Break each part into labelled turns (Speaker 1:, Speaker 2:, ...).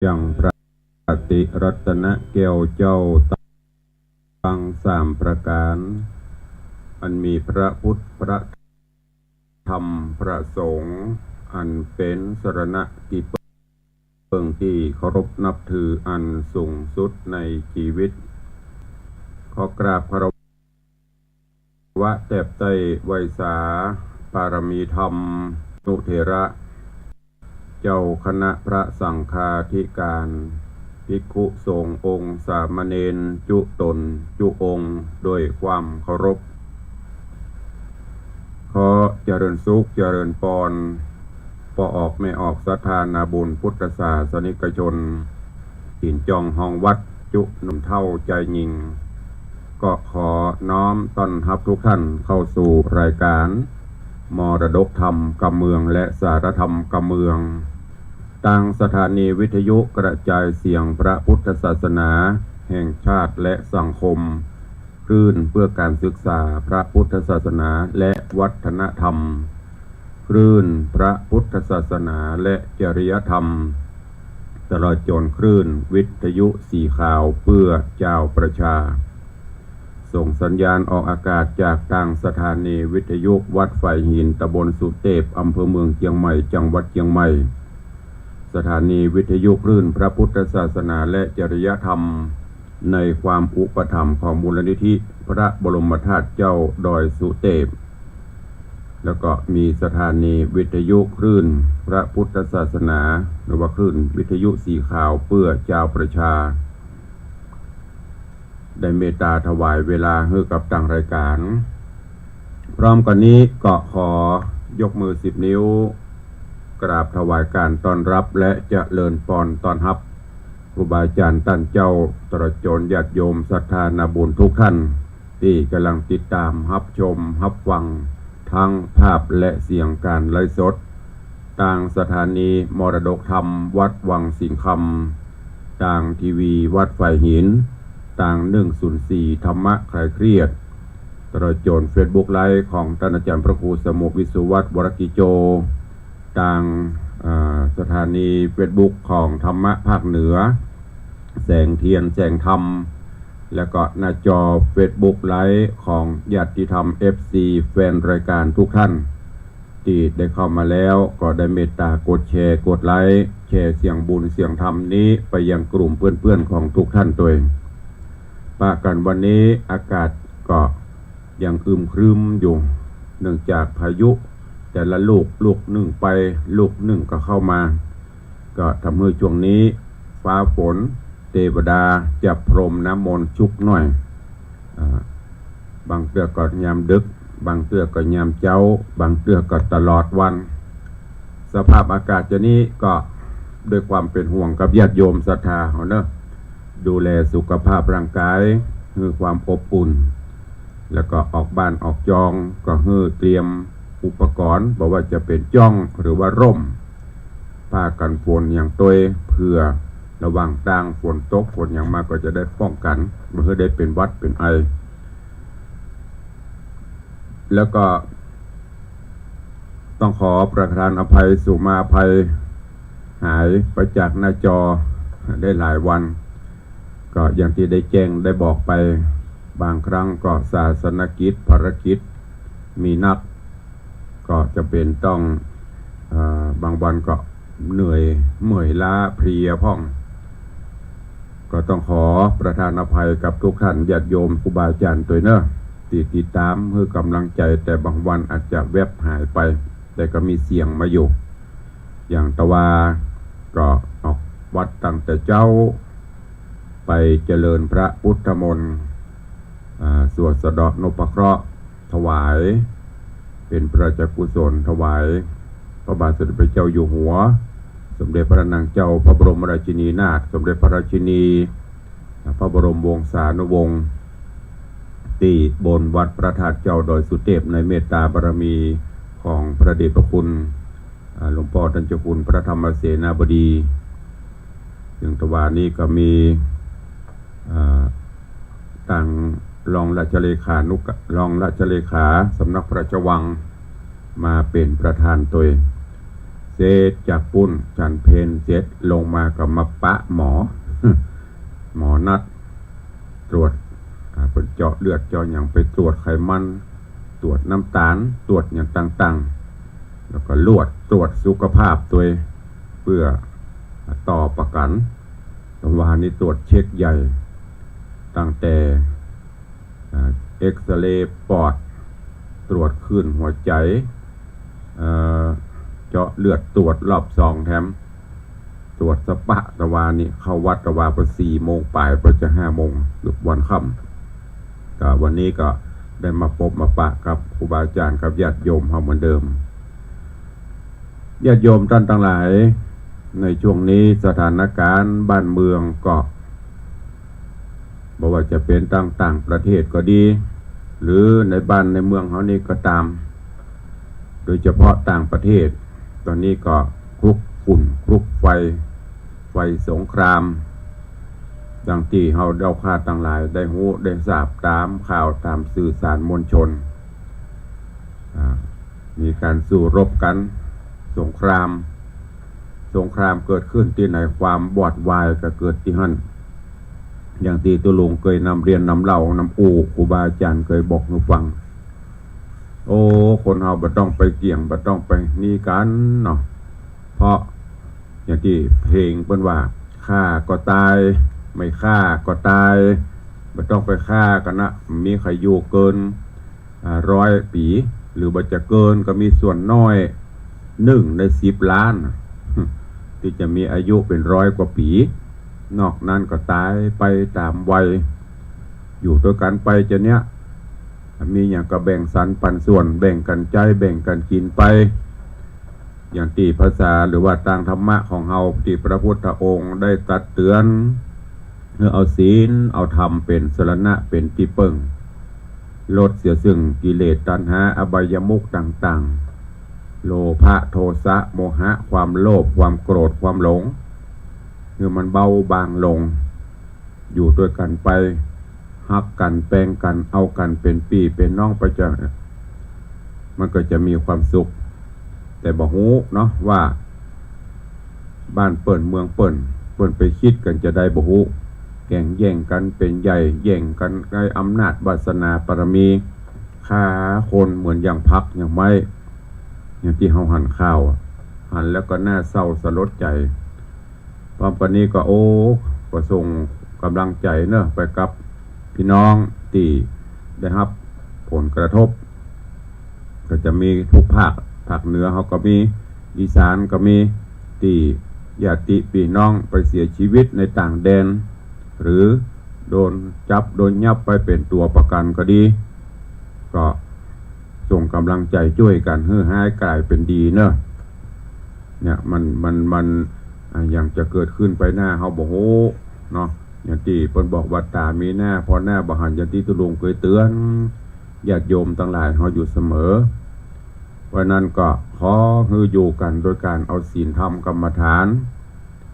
Speaker 1: อย่างพระติรัตนแก้วเจ้าตั้งสามประการอันมีพระพุทธพระธรรมพระสงฆ์อันเป็นสรณะที่เพิ่งที่เคารพนับถืออันสูงสุดในชีวิตขอกราบคารวะแตบใต้ไวยสาปารมีธรรมนุเถระเจ้าคณะพระสังฆาธิการภิกขุสงฆ์องค์สามเณรจุตนจุองค์ด้วยความเคารพขอเจริญสุขเจริญพรพอออกไม่ออกศรัทธานาบุญพุทธศาสนิกชนถิ่นจองห้องวัดจุหนุ่มเท่าใจยิงก็ขอน้อมต้อนรับทุกท่านเข้าสู่รายการมรดกธรรมกำเมืองและสารธรรมกำเมืองตั้งสถานีวิทยุกระจายเสียงพระพุทธศาสนาแห่งชาติและสังคมคลื่นเพื่อการศึกษาพระพุทธศาสนาและวัฒนธรรมคลื่นพระพุทธศาสนาและจริยธรรมตลอดจนคลื่นวิทยุสีขาวเพื่อเจ้าประชาส่งสัญญาณออกอากาศจากทางสถานีวิทยุวัดไฟหินตำบลสุเทพอำเภอเมืองเชียงใหม่จังหวัดเชียงใหม่สถานีวิทยุคลื่นพระพุทธศาสนาและจริยธรรมในความอุปถัมภ์ของมูลนิธิพระบรมธาตุเจ้าดอยสุเทพแล้วก็มีสถานีวิทยุคลื่นพระพุทธศาสนาหรือว่าคลื่นวิทยุสีขาวเพื่อเจ้าประชาได้เมตตาถวายเวลาให้กับทางรายการพร้อมกันนี้ก็ขอยกมือ10 นิ้วกราบถวายการต้อนรับและเจริญพรต้อนรับครูบาอาจารย์ท่านเจ้าตระโจรญาติโยมศรัทธานาบุญทุกท่านที่กำลังติดตามรับชมรับฟังทั้งภาพและเสียงการไลฟ์สดทางสถานีมรดกธรรมวัดวังสิงห์คำทางทีวีวัดไฟหินทาง104ธรรมะคลายเครียดตระโจรเฟซบุ๊กไลฟ์ของท่านอาจารย์พระครูสมุวิสุวัฒน์วรกิโจทางสถานีเฟซบุ๊กของธรรมะภาคเหนือแสงเทียนแสงธรรมแล้วก็หน้าจอเฟซบุ๊กไลฟ์ของญาติธรรม FC แฟนรายการทุกท่านที่ได้เข้ามาแล้วก็ได้เมตตากดแชร์กดไลค์แชร์เสียงบุญเสียงธรรมนี้ไปยังกลุ่มเพื่อนๆของทุกท่านตัวเองปะกันวันนี้อากาศก็ยังอึมครึมอยู่เนื่องจากพายุแต่ละลูกหนึ่งไปลูกหนึ่งก็เข้ามาก็ทำให้ช่วงนี้ฟ้าฝนเทวดาจะพรมน้ำมนต์ชุกหน่อยบางเตือก็ยามดึกบางเตือก็ยามเจ้าบางเตือก็ตลอดวันสภาพอากาศจะนี้ก็ด้วยความเป็นห่วงกับญาติโยมศรัทธาเขาเนอะดูแลสุขภาพร่างกายคือความอบอุ่นแล้วก็ออกบ้านออกจองก็เตรียมอุปกรณ์บอกว่าจะเป็นจ้องหรือว่าร่มผ้ากันฝนอย่างตัวเพื่อระวังต่างฝนตกฝนอย่างมากก็จะได้ป้องกันเพื่อได้เป็นวัดเป็นไอแล้วก็ต้องขอประทานอภัยสุมาภัยหายไปจากหน้าจอได้หลายวันก็อย่างที่ได้แจ้งได้บอกไปบางครั้งก็ศาสนกิจภารกิจมีนักก็จะเป็นต้องบางวันก็เหนื่อยเมื่อยล้าเพลียพ่องก็ต้องขอประทานอภัยกับทุกท่านญาติโยมครูบาอาจารย์ตัวเนอะติดตามเพื่อกำลังใจแต่บางวันอาจจะแวบหายไปแต่ก็มีเสียงมาอยู่อย่างตะวาก็ออกวัดตั้งแต่เจ้าไปเจริญพระพุทธมนต์สวดสะเดาะนพเคราะห์ถวายเป็นพระราชกุศลถวายพระบาทสมเด็จพระเจ้าอยู่หัวสมเด็จพระนางเจ้าพระบรมราชินีนาถสมเด็จพระราชินีพระบรมวงศานุวงศ์ที่บนวัดพระธาตุเจ้าดอยสุเทพในเมตตาบารมีของพระเดชพระคุณหลวงพ่อท่านเจ้าคุณพระธรรมเสนาบดีอย่างตะวันนี้ก็มีต่างรองราชเลขานุกรองราชเลขาสำนักพระราชวังมาเป็นประธานตัว เสร็จจากปุ้นฉันเพนเสร็จลงมากับมาปะหมอ หมอนัดตรวจเป็นเจาะเลือดเจาะอย่างไปตรวจไขมันตรวจน้ำตาลตรวจอย่างต่างๆแล้วก็ตรวจสุขภาพตัวเพื่อต่อประกันตรงวานี้ตรวจเช็คใหญ่ตั้งแต่เอ็กซเรย์ปอดตรวจคลื่นหัวใจเจาะเลือดตรวจรอบ2แถมตรวจสปะตะวานี่เข้าวัดตะวาประ4 โมงปลายประจะ5 โมงหยุดวันค่ำก็วันนี้ก็ได้มาพบมาปะกับครูบาอาจารย์กับญาติโยมเหมือนเดิมญาติโยมท่านทั้งหลายในช่วงนี้สถานการณ์บ้านเมืองก็บอกว่าจะเป็นต่างประเทศก็ดีหรือในบ้านในเมืองเขานี่ก็ตามโดยเฉพาะต่างประเทศตอนนี้ก็คลุกฝุ่นคลุกไฟสงครามดังที่เราเดาคาดต่างหลายได้หูได้ทราบตามข่าวตามสื่อสารมวลชนมีการสู้รบกันสงครามเกิดขึ้นที่ไหนความบอดวายก็เกิดที่นั่นอย่างที่ตุลุงเคยนำเรียนนำเล่านำอูครูบาอาจารย์เคยบอกให้ฟังโอ้คนเราบ่ต้องไปเกี่ยงบ่ต้องไปนี่กันเนาะเพราะอย่างที่เพลงเปิ้นว่าฆ่าก็ตายไม่ฆ่าก็ตายบ่ต้องไปฆ่ากันนะมีใครอยู่เกิน100 ปีหรือบ่จะเกินก็มีส่วนน้อย1 ใน 10 ล้านที่จะมีอายุเป็น100 กว่าปีนอกนั้นก็ตายไปตามวัยอยู่ด้วยกันไปจะเนี้ยมีอย่างก็แบ่งสรรปันส่วนแบ่งกันใจแบ่งกันกินไปอย่างที่ภาษาหรือว่าทางธรรมะของเราที่พระพุทธองค์ได้ตรัสเตือนเอาศีลเอาธรรมเป็นสรณะเป็นที่พึ่งลดเสียซึ่งกิเลสตัณหาอบายมุขต่างๆโลภะโทสะโมหะความโลภความโกรธความหลงมันเบาบางลงอยู่ด้วยกันไปฮักกันแปลงกันเอากันเป็นพี่เป็นน้องไปจะมันก็จะมีความสุขแต่บ่ฮู้เนาะว่าบ้านเปิ่นเมืองเปิ่นไปคิดกันจะได้บ่ฮู้แข่งแย่งกันเป็นใหญ่แย่งกันได้อำนาจวาสนาบารมีฆ่าคนเหมือนอย่างพักอย่างไม้อย่างที่เฮาหั่นข้าวหั่นแล้วก็น่าเศร้าสลดใจตอนปานนี้ก็ก็ส่งกำลังใจเนอะไปกับพี่น้องที่ได้รับผลกระทบก็จะมีทุกภาคเหนือเขาก็มีอีสานก็มีที่ญาติพี่น้องไปเสียชีวิตในต่างแดนหรือโดนจับโดนยับไปเป็นตัวประกันก็ดีก็ส่งกำลังใจช่วยกันให้กลายเป็นดีเนอะเนี่ยมันอย่างจะเกิดขึ้นไปหน้าเขาบอกโอ้เนาะอย่างที่เพิ่นบอกว่าตามีหน้าพอหน้าบ่หันอย่างที่ตุลุงเคยเตือนญาติโยมทั้งหลายเขาอยู่เสมอเพราะนั้นก็ขอให้อยู่กันโดยการเอาศีลธรรมกรรมฐาน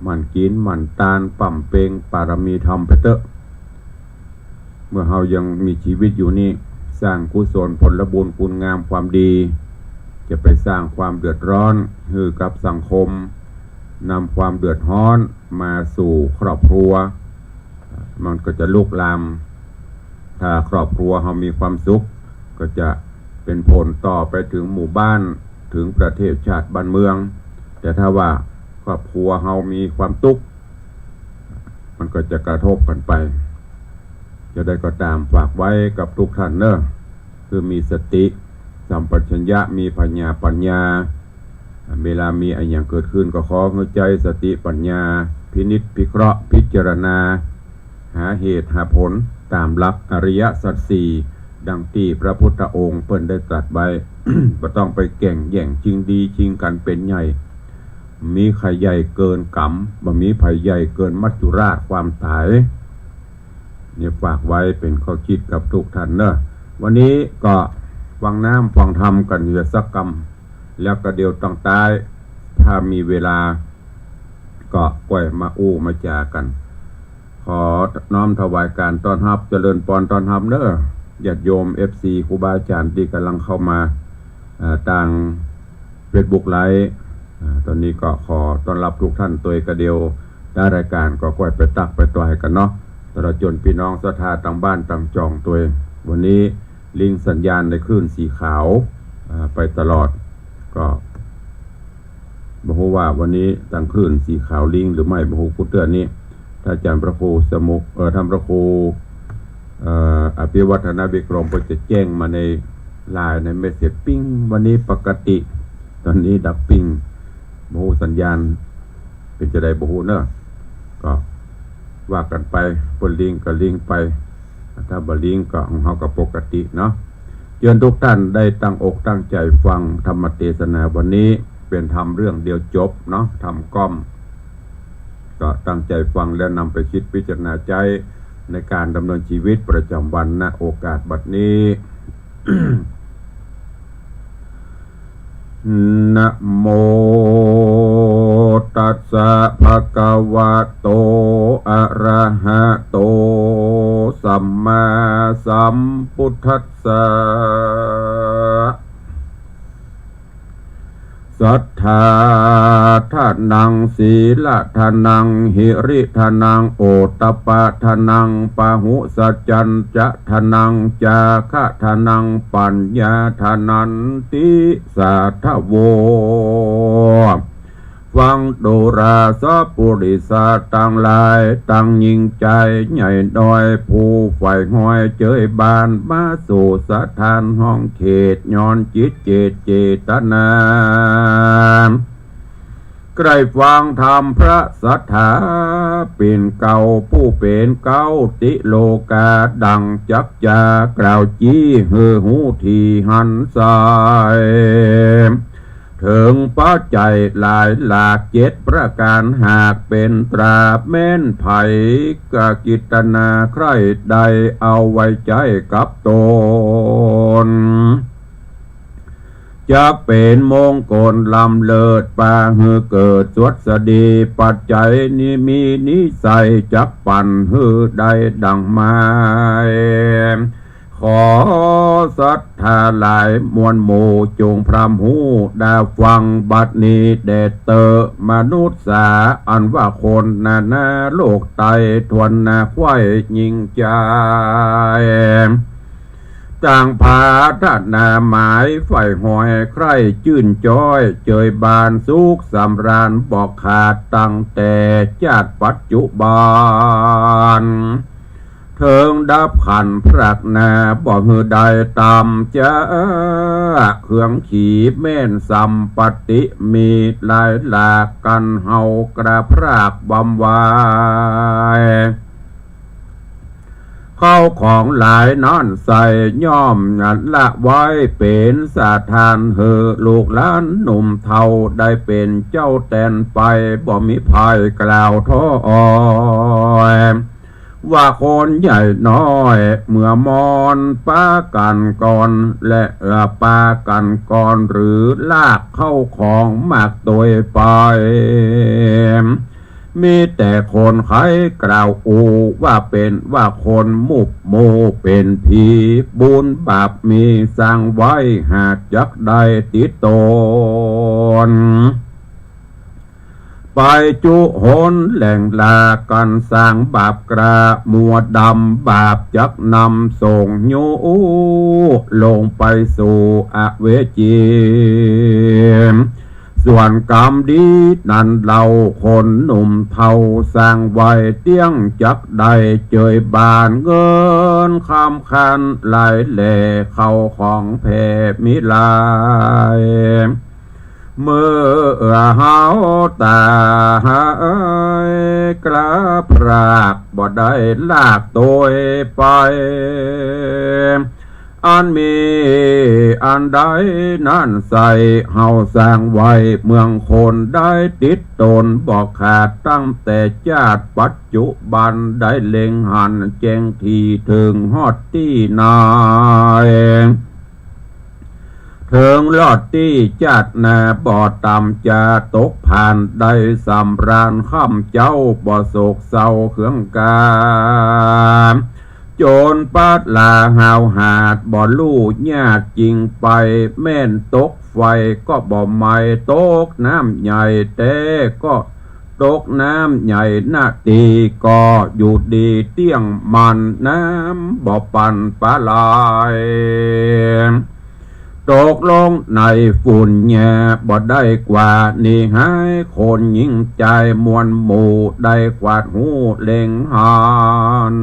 Speaker 1: หมั่นกินหมั่นทานปั่มเปงปารมีธรรมไปเถอะเมื่อเรายังมีชีวิตอยู่นี่สร้างกุศลผลบุญคุณงามความดีจะไปสร้างความเดือดร้อนให้กับสังคมนำความเดือดร้อนมาสู่ครอบครัวมันก็จะลุกลามถ้าครอบครัวเรามีความสุขก็จะเป็นผลต่อไปถึงหมู่บ้านถึงประเทศชาติบ้านเมืองแต่ถ้าว่าครอบครัวเรามีความทุกข์มันก็จะกระทบกันไปจะได้ก็ตามฝากไว้กับทุกท่านเนอะคือมีสติสัมปชัญญะมีปัญญาเวลามีอะไรอย่างเกิดขึ้นก็ขอเข้าใจสติปัญญาพินิจพิเคราะห์พิจารณาหาเหตุหาผลตามหลักอริยสัจสี่ดังที่พระพุทธองค์เพิ่นได้ตรัสไว้ บ่ต้องไปแข่งแย่งชิงดีชิงกันเป็นใหญ่มีใครใหญ่เกินกรรมบ่มีใครใหญ่เกินมัจจุราชความตายเนี่ยฝากไว้เป็นข้อคิดกับทุกท่านเนอะวันนี้ก็ฟังน้ำฟังธรรมกันอยู่สักกรรมแล้วก็เดี๋ยวต้องตายถ้ามีเวลาก็ปล่อยมามาจากันขอน้อมถวายการต้อนรับเจริญพรต้อนรับเนอะญาติโยม FC ครูบาอาจารย์ที่กำลังเข้ามาทาง Facebook ไลฟ์ ตอนนี้ก็ขอต้อนรับทุกท่านตัวกระเดียวได้รายการก็ค่อยไปตักไปต่อยกันเนาะตลอดจนพี่น้องศรัทธาต่างบ้านต่างจองตัววันนี้ลิงสัญญาณในคลื่นสีขาวไปตลอดก็บอกว่าวันนี้ตั้งคลื่นสีขาวลิงหรือไม่บอกพุทธเตือนนี้ถ้าอาจารย์พระครูสมุทำพระครูอภิวัฒนวิกรมก็จะแจ้งมาในไลน์ในเมสเสจปิ้งวันนี้ปกติตอนนี้ดับปิ้งบอกสัญญาณเป็นจะได้บอกเนอะก็ว่ากันไปบนลิงก็ลิงไปถ้าบลิงก็ของเขาก็ปกติเนาะเชิญทุกท่านได้ตั้งอกตั้งใจฟังธรรมเทศนาวันนี้เป็นธรรมเรื่องเดียวจบเนาะธรรมก้อมก็ตั้งใจฟังและนำไปคิดพิจารณาใจในการดำเนินชีวิตประจำวันณโอกาสบัดนี้ นะโมตัสสะภะคะวะโตอะระหะโตสัมมาสัมพุทธัสสะสัทธาทานังศีลทานังหิริทานังโอตตปะทานังปะหุสัจจัญจะทานังจาคะทานังปัญญาทานันติสัทธโวฟังโดราสะปุริสาตังลายตังยิงใจใหญ่น้อยผู้ฝ่ายห้อยเจยบานมาสู่สถานห้องเขตย้อนจิตเจตนาใกล้ฟังธรรมพระสัทธาเป็นเก่าผู้เป็นเก่าติโลกาดังจักจากล่าวจี้เฮือหูทีหันสายถึงปัจจัยหลายหลาก7ประการหากเป็นตราแม่นไผ่กกิตนาใครใดเอาไว้ใจกับตนจะเป็นมงคลลำเลิศปาหือเกิดสวดสดีปัจจัยนี้มีนิสัยจักปั่นหือใดดังไม้ขอศรัทธาหลายมวลหมู่จงพรำหูได้ฟังบัดนี้เดชเตอมนุษย์สาอันว่าคนนาโลกไตทวนนาควายยิงใจต่างพาทนาหมายไฟหอยใครจื่นจ้อยเจยบานสุขสำราญบอกขาดตั้งแต่ชาติปัจจุบันเถิงดับขันพรักนาบอกหือใดตามจะเครื่องขี่แม่นสัมปติมีหลายหลากกันเฮากระพรากบำวายเข้าของหลายนอนใส่ย่อมงัดละไว้เป็นสาทานเฮอลูกหลานหนุ่มเทาได้เป็นเจ้าแตนไปบ่มีภายกล่าวท้อว่าคนใหญ่น้อยเมื่อมอนป้ากันก่อนและป้ากันก่อนหรือลากเข้าของมากโดยไปมีแต่คนใครกล่าวอูว่าเป็นว่าคนมุบโมเป็นผีบุญบาปมีสร้างไว้หากจักได้ติดตนไปจุหนแหล่งลากันสร้างบาปกระมัวดำบาปจักนำส่งโยลงไปสู่อเวจีส่วนกรรมดีนั่นเราคนหนุ่มเทาสร้างไว้เตี้ยงจักได้เจยบานเงินคำคันไหลแหล่เข้าของแผ่มิลายเมื่อเฮาตายกระพรากบ่ได้ลากตัวไปอันมีอันใดนั่นใส่เฮาสร้างไว้เมืองคนได้ติดตนบอกขาดตั้งแต่ชาติปัจจุบันได้เล็งหันแจ้งทีถึงฮอดที่นายถึงลอดที่จัดนาบ่อต่ำจะตกผ่านได้สำราญค่ำเจ้าบ่โศกเศร้าเครื่องกา โจรปาดลาหาวหาดบ่ลู่ญาติจริงไปแม่นตกไฟก็บ่ไม่ตกน้ำใหญ่แต่ก็ตกน้ำใหญ่หน้าตีก็อยู่ดีเตี้ยงมันน้ำบ่ปันปลาลายตกลงในฝุ่นแย่บ่ได้กว่านี่ให้คนยิ่งใจมวลหมู่ได้กวาดหูเล็งหัน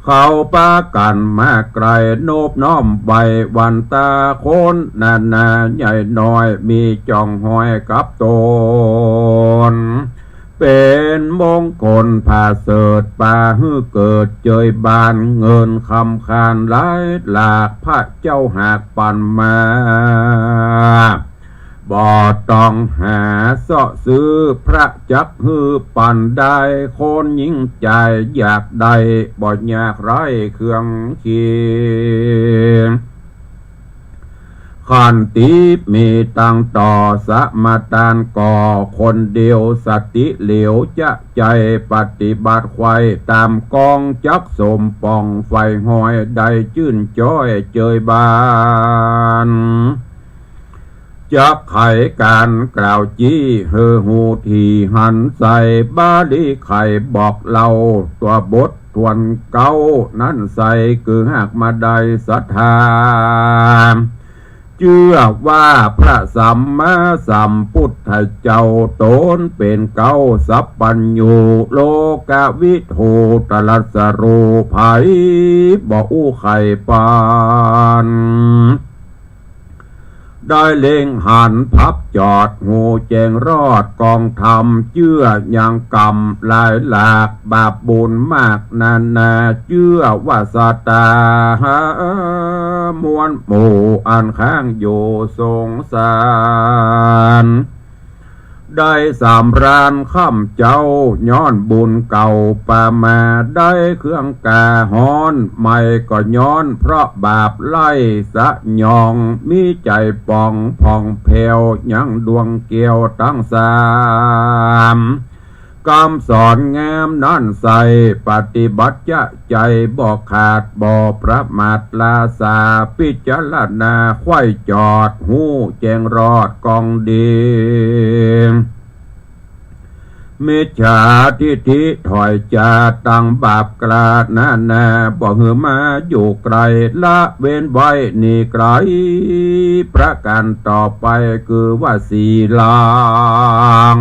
Speaker 1: เขาปากันมาไกลโนบน้อมใบวันตาคนนาใหญ่น้อยมีจ่องห้อยกับตนเป็นมงคลพาเสดป่าฮือเกิดเจยบานเงินคำคานหลายหลากพระเจ้าหากปันมาบ่ต้องหาเสาะซื้อพระจักฮือปันได้คนยิ่งใจอยากได้บ่อยากไร้เครื่องเคียงขันติมีตังต่อสมาทานก่อคนเดียวสติเหลียวจะใจปฏิบัติไว้ตามกองจักสมปองไฟหอยได้ชื่นจ้อยเจยบานจะไขการกล่าวจี้เฮอหูทีหันใส่บาลีไข่บอกเล่าตัวบททวนเก้านั้นใส่คือหากมาได้ศรัทธาเชื่อว่าพระสัมมาสัมพุทธเจ้าตนเป็นเก้าสัพพัญญูโลกวิทูตรัสรู้ภัยบ่อู้ไข่ปานได้เล็งหันพับจอดหูแจงรอดกองธรรมเชื่อยังกรรมหลายหลากบาปบุญมากนาเชื่อว่าสตามวลหมู่อันข้างอยู่สงสารได้สามรานข้ามเจ้าย้อนบุญเก่าป่ามาได้เครื่องกาหอนไม่ก็ย้อนเพราะบาปไล่สะยองมีใจปองผ่องแผ้วยังดวงเกี่ยวตั้งสามคำสอนงามนั่นใสปฏิบัติจะใจบอกขาดบอกประมาทลาสาพิจารณาไขว้จอดหูแจงรอดกองดีมิจฉาทิฏฐิถอยจาตั้งบาปกลาดนาบ่หือมาอยู่ไกลละเว้นไว้นี่ไกลประการต่อไปคือว่าศีลาง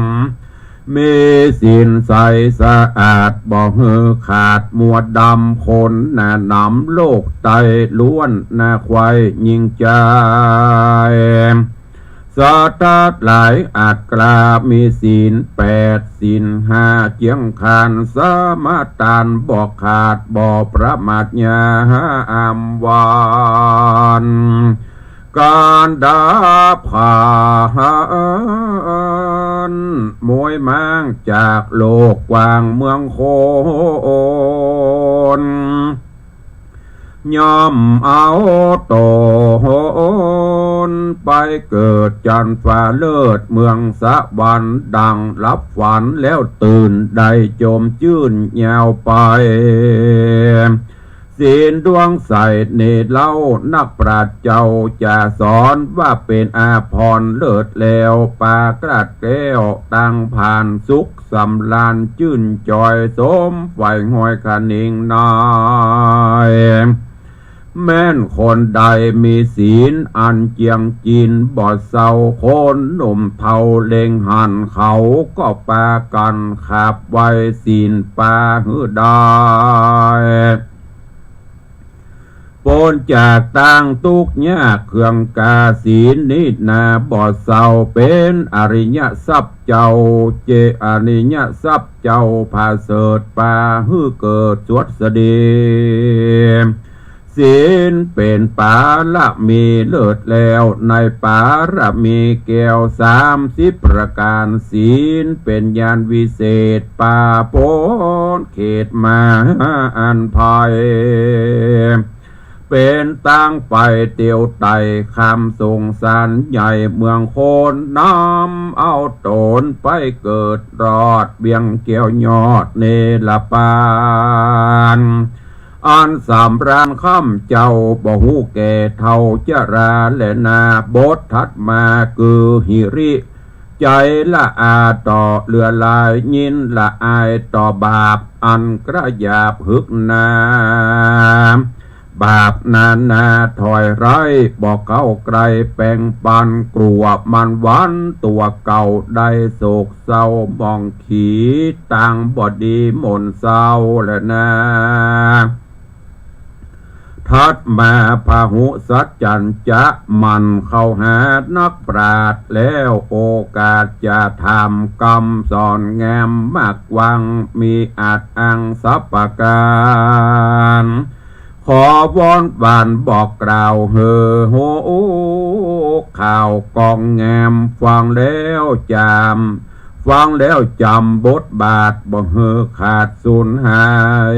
Speaker 1: มีศีลใสสะอาดบ่หือขาดมัวดำคนนำโลกไตล้วนควายยิงใจสาตาหลายอาจกลามีศีล8ศีล5เจียงคานสมาทานบอกขาดบ่ประมาทญาอำวานการดาผ่านมวยมังจากโลกกว้างเมืองโคนยอมเอาโตนไปเกิดจันฟ้าเลิศเมืองสะวันดังรับฝันแล้วตื่นได้จมชื่นยาวไปศีลดวงใสเนตรเล่านักปราชญ์เจ้าจะสอนว่าเป็นอาภรณ์เลิศแล้วปากราดแก้วตั้งผ่านสุขสำลานชื่นจอยสมไฟหอยคนิ่งนายแม่นคนใดมีศีลอันเจียงจีนบ่เศร้าคนหนุ่มเทาเล็งหันเขาก็ปากันขับไว้ศีลปาหือได้ปนจากต่างทุกยากเครื่องกาศีลนิดนาบ่เศร้าเป็นอริยทรัพย์เจ้าเจอริยทรัพย์เจ้าพาเสดปาหือเกิดสวดเสดีศีลเป็นปาละมีเลิศแล้วในปาละมีแก้ว30ประการศีลเป็นญาณวิเศษปาโปนเขตมาอันภัย เป็นตั้งไปเตียวไต่คำสงสารใหญ่เมืองโคนน้ำเอาโตนไปเกิดรอดเบียงเกี่ยวยอดเนลปานอันสามรานค่ำเจ้าบ่หูแก่เท่าจะราและนาบททัดมาคือหิริใจละอาต่อเลือลายยินละอายต่อบาปอันกระยาบหึกนาบาปนาถอยไรบอกเก้าไกลแปลงปันกลัวมันวันตัวเก่าได้โศกเศร้ามองขีต่างบอดีมนเศร้าและนาทัดมาพาหุสัจจันจะมันเข้าหานักปราชญ์แล้วโอกาสจะทำกรรมสอนแงมมากวังมีอาจอังสัพการขอวอนบานบอกกล่าวเฮอโหข่าวกองแงมฟังแล้วจำบทบาทบ่เฮอขาดสูญหาย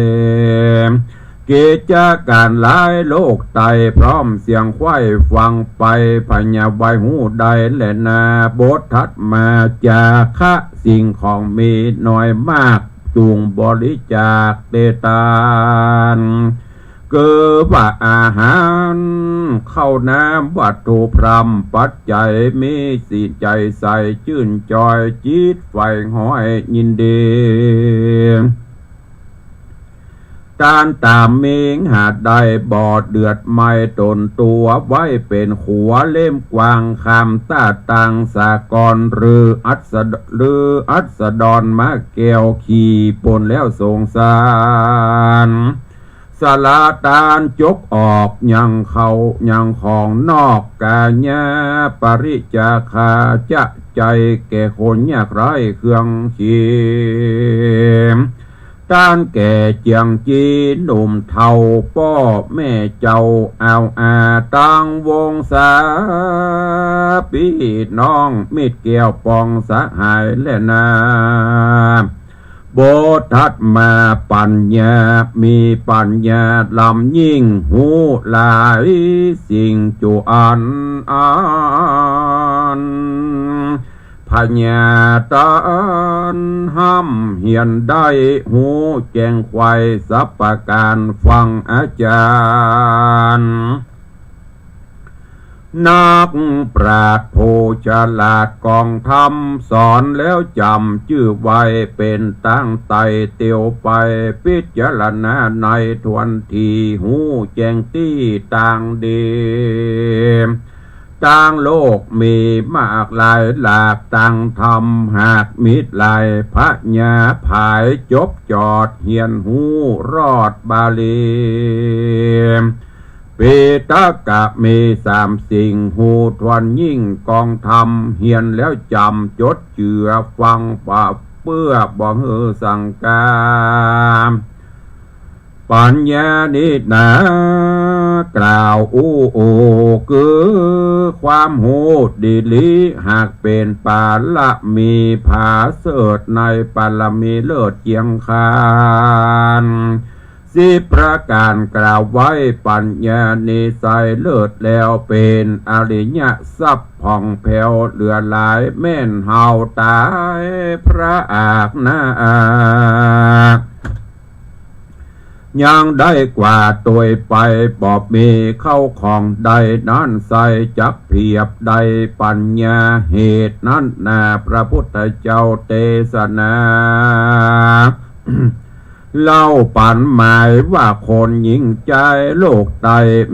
Speaker 1: กิจการหลายโลกไตพร้อมเสียงควายฟังไปพญาไวหูใดและนาบททัดมาจาคะสิ่งของมีน้อยมากจูงบริจาคเตตานเกิดว่าอาหารเข้าน้ำวัตถุพรำปัจจัยมีสิใจใสชื่นจอยจิตไฟห้อยยินดีการตามเมงหาดใดบอดเดือดไม่ตนตัวไว้เป็นขัวเล่มกวางคำตาตังสากรหรืออัศดรมาแก้วขี่ปนแล้วสงสารสลาตานจกออกยังเขายังของนอกกาญาปริจาคาจะใจแก่คนยากไร้เครื่องเขียมต้านแก่เจียงจีหนุ่มเทาป้อแม่เจ้าเอาอาตั้งวงสาพี่น้องมิดเกี่ยวปองสหายและนาโบทัดมาปัญญามีปัญญาลำยิ่งหูหลายสิ่งจุอันพญาตานห้ำเหียนได้หูแจ้งควายสัพปการฟังอาจารย์นักปราชญ์ผู้ฉลาดกองธรรมสอนแล้วจำชื่อไว้เป็นตั้งไตเตียวไปพิจารณาในทวนทีหูแจ้งที่ต่างดีต่างโลกมีมากหลายหลากต่างธรรมหากมิตรหลายพระญาภายจบจอดเหียนหูรอดบาลีปิตกะมีสามสิ่งหูทวนยิ่งกองธรรมเหียนแล้วจำจดเจือฟังปะเปื้อบ่เฮอสังกามปัญญานินากล่าวคือความหูดีลีหากเป็นปาละมีผาเสดในปาละมีเลิศเจียงคานสิประการกล่าวไว้ปัญญานิสัยเลิศแล้วเป็นอริยทรัพย์ผ่องแผ้วเหลือหลายแม่นเฮาตายพระอากนายังได้กว่าตัวไปบอบมีเข้าของใดนั้นใส่จักเพียบใดปัญญาเหตุนั้นนาพระพุทธเจ้าเทศนาเล่าปันหมายว่าคนหญิงใจโลกไต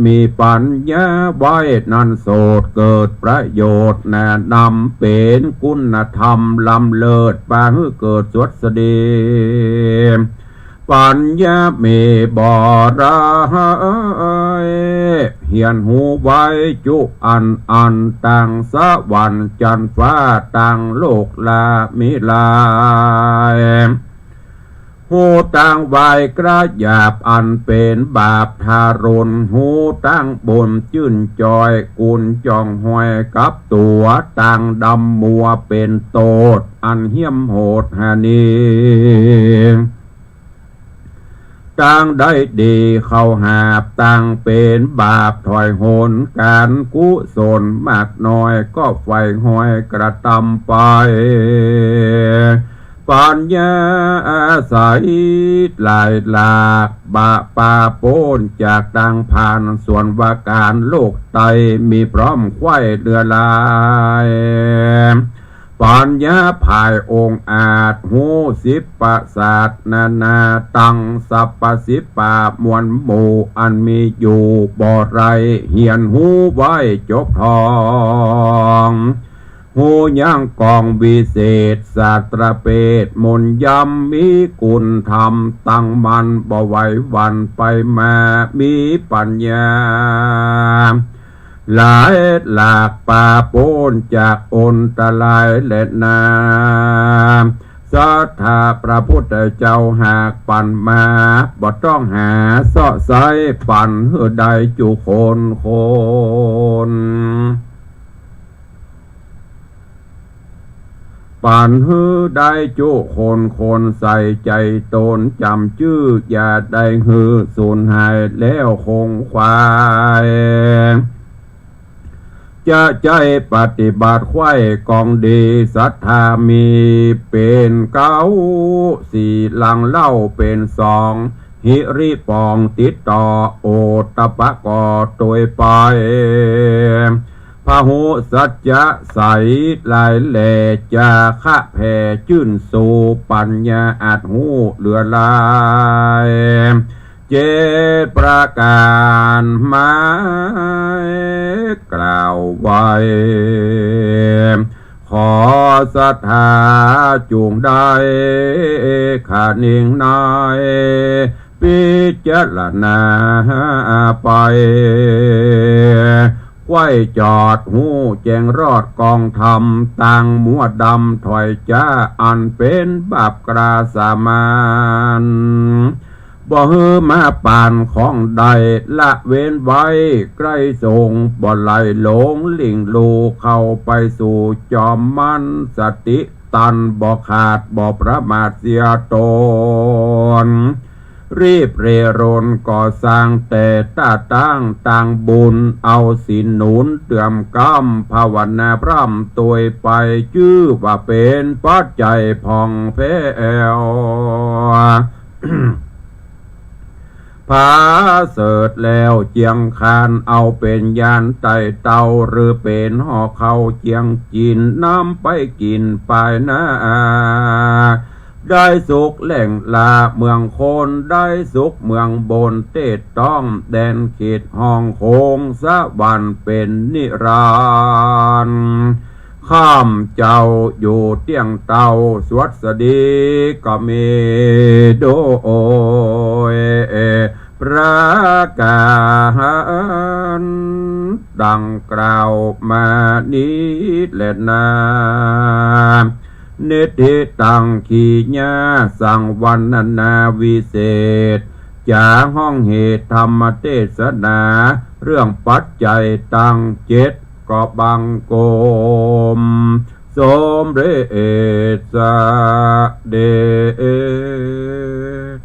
Speaker 1: มีปัญญาไว้นั้นโสดเกิดประโยชน์แนะนำเป็นคุณธรรมลำเลิศปางเกิดสวดสดีปัญญาเมบอระเหียนหูไว้จุอันต่างสวรรค์จันฟ้าต่างโลกลามิลายหูต่างไว้กระหยาบอันเป็นบาปทารุณหูต่างบนจื่นจอยกุนจองห้อยกับตัวต่างดำมัวเป็นโตดอันเหี้ยมโหดหานี ตั้งได้ดีเข้าหาบตั้งเป็นบาปถอยโหนการกุศลมากน้อยก็ไฟห้อยกระตำไปปัญญาอาศัยหลายหลากบะปาโปนจากดังผ่านส่วนว่าการโลกไตมีพร้อมไข้เดือลายปัญญาภายองค์อาจหูสิบประสาทนานาตังสัพปสิปามวลหมู่อันมีอยู่บ่ไรเหียนหูไว้จบทองหูย่างกองวิเศษศาสตรเปตมนยำมีกุลธรรมตั้งมันบ่ไหววันไปมามีปัญญาหลายหลากป่าโปนจากอนตรายและนาศรัทธาพระพุทธเจ้าหากปั่นมาบ่ต้องหาเสาะไซปั่นเฮือใดจุคนปั่นฮือได้จุคนใส่ใจตนจำชื่ออย่าได้ฮือสูญหายแล้วคงควายจะใจปฏิบัติไข้กองดีศรัทธามีเป็นเก้าสี่หลังเล่าเป็นสองหิริปองติดต่อโอตปะกอตัวไปพหุสัจจะใสลายแหล่จาคะแผ่ชื่นสู่ปัญญาอาจหูเหลือลายเจตประการหมายกล่าวไว้ขอศรัทธาจูงได้ขานิ่งนายพิจารณาไปไว้จอดหูแจงรอดกองธรรมต่างมัวดำถอยจ้าอันเป็นบาปกราสามานบ่ฮือมาปานของใดละเว้นไว้ใกล้ทรงบ่ไหลหลงลิงลูเข้าไปสู่จอมมันสติตันบ่ขาดบ่ประมาทเสียตนรีบเรรนก่อสร้างแต่ตาตั้งต่างบุญเอาศีลหนุนเตือมก้ำภาวนาพร่ำตัวไปชื่อว่าเป็นปัจจัยผ่องแผ้วพาเสดแล้วเจียงคานเอาเป็นยานไต่เต่าหรือเป็นห่อเขาเจียงจีนน้ำไปกินไปนะได้สุขแหล่งลาเมืองโคนได้สุขเมืองบนเตดต้องแดนเขตห้องโคงสะวันเป็นนิรันดร์ข้ามเจ้าอยู่เตียงเตาสวัสดีก็มีโดยประกาศดังกล่าวมานี้แลนาเนติตังขีญาสังวันนาวิเศษจากห้องเหตุธรรมเทศนาเรื่องปัจจัยตังเจ็ดก็บังโกมสมเด็จสเดช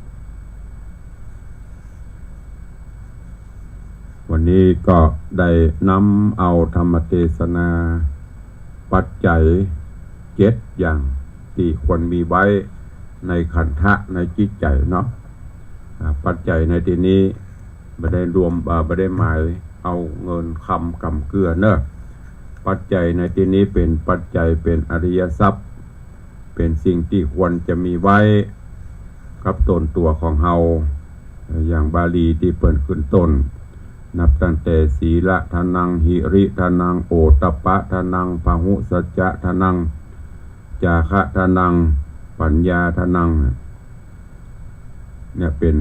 Speaker 1: วันนี้ก็ได้นำเอาธรรมเทศนาปัจจัยเจ็ดอย่างที่ควรมีไว้ในขันธะในจิตใจเนาะปัจจัยในที่นี้ไม่ได้รวมไม่ได้หมายเอาเงินคำกำเกลือเนอะปัจจัยในที่นี้เป็นปัจจัยเป็นอริยทรัพย์เป็นสิ่งที่ควรจะมีไว้กับตนตัวของเฮาอย่างบาลีที่เปิดขึ้นต้นนับตั้งแต่ศีลทานังหิริทานังโอตตัปปะทานังพหุสัจจะทานังจาคะทานังปัญญาทานังเนี่ยเป็น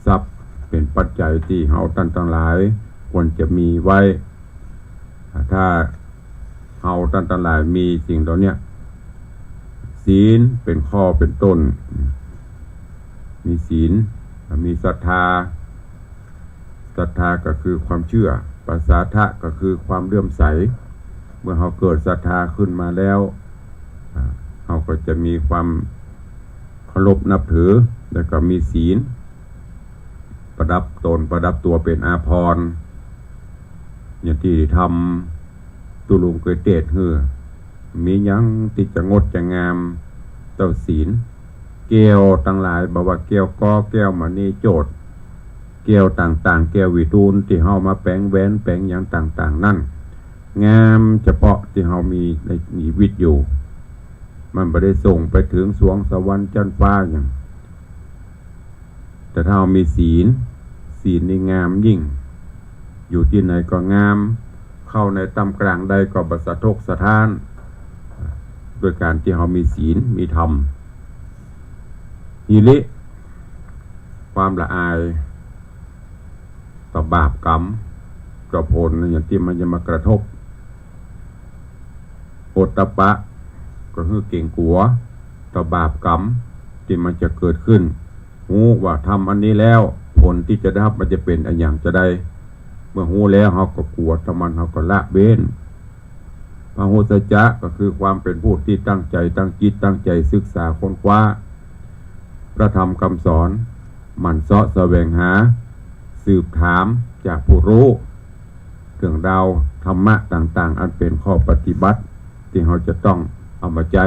Speaker 1: ทรัพย์เป็นปัจจัยที่เฮาท่านทั้งหลายควรจะมีไว้ถ้าเฮาท่านทั้งหลายมีสิ่งเหล่านี้ศีลเป็นข้อเป็นต้นมีศีลมีศรัทธาก็คือความเชื่อปัสสาทะก็คือความเลื่อมใสเมื่อเราเกิดศรัทธาขึ้นมาแล้วเราก็จะมีความเคารพนับถือแล้วก็มีศีล ประดับตนประดับตัวเป็นอาภรณ์อย่างที่ทำตุลุงเกยเตดเฮือมียังติจะงดจะงามเต้าศีลแก้วต่างหลายบอกว่าแก้วก้อแก้วมณีโจทย์แก้วต่างๆแก้ววิทูลที่เฮามาแปลงแหวนแปลงอย่างต่างๆนั่นงามเฉพาะที่เฮามีในชีวิตอยู่มันไม่ได้ส่งไปถึงสวงสวรรค์จันฟ้าอย่างแต่ถ้าเรามีศีลนี่งามยิ่งอยู่ที่ไหนก็งามเข้าในตำกลางใดก็บสะทกสะท้านด้วยการที่เรามีศีลมีธรรมหิริความละอายต่อบาปกรรมกระผลอย่างที่มันจะมากระทบโอตตัปปะก็คือเก่งกลัวต่อบาปกรรมที่มันจะเกิดขึ้นหูว่าทำอันนี้แล้วผลที่จะได้รับมันจะเป็นอันอย่างจะได้เมื่อหูแล้วเขาก็กลัวทำมันเขาก็ละเว้นพระโหสัจจะก็คือความเป็นผู้ที่ตั้งใจตั้งจิตตั้งใจศึกษาค้นคว้าพระธรรมคำสอนหมั่นเสาะแสวงหาสืบถามจากผู้รู้เรื่องราวธรรมะต่างๆอันเป็นข้อปฏิบัติที่เราจะต้องเอามาใจ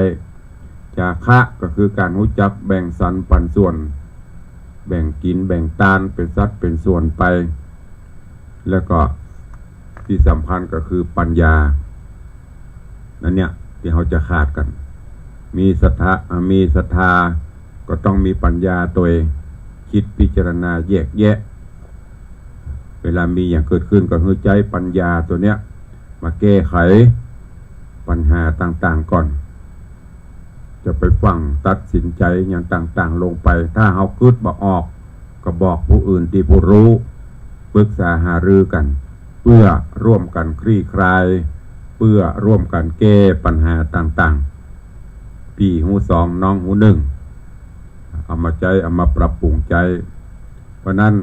Speaker 1: จาคะก็คือการรู้จักแบ่งสรรปันส่วนแบ่งกินแบ่งตานเป็นสัดเป็นส่วนไปแล้วก็ที่สำคัญก็คือปัญญานั่นเนี่ยที่เราจะขาดกันมีศรัทธาก็ต้องมีปัญญาตัวเองคิดพิจารณาแยกแยะเวลามีอย่างเกิดขึ้นก็คือใจปัญญาตัวเนี้ยมาแก้ไขปัญหาต่างๆก่อนจะไปฟังตัดสินใจอย่างต่างๆลงไปถ้าเฮาคิดบ่ออกก็บอกผู้อื่นที่ผู้รู้ปรึกษาหารือกันเพื่อร่วมกันคลี่คลายเพื่อร่วมกันแก้ปัญหาต่างๆพี่หูสองน้องหูหนึ่งเอามาใจเอามาปรับปรุงใจเพราะนั้น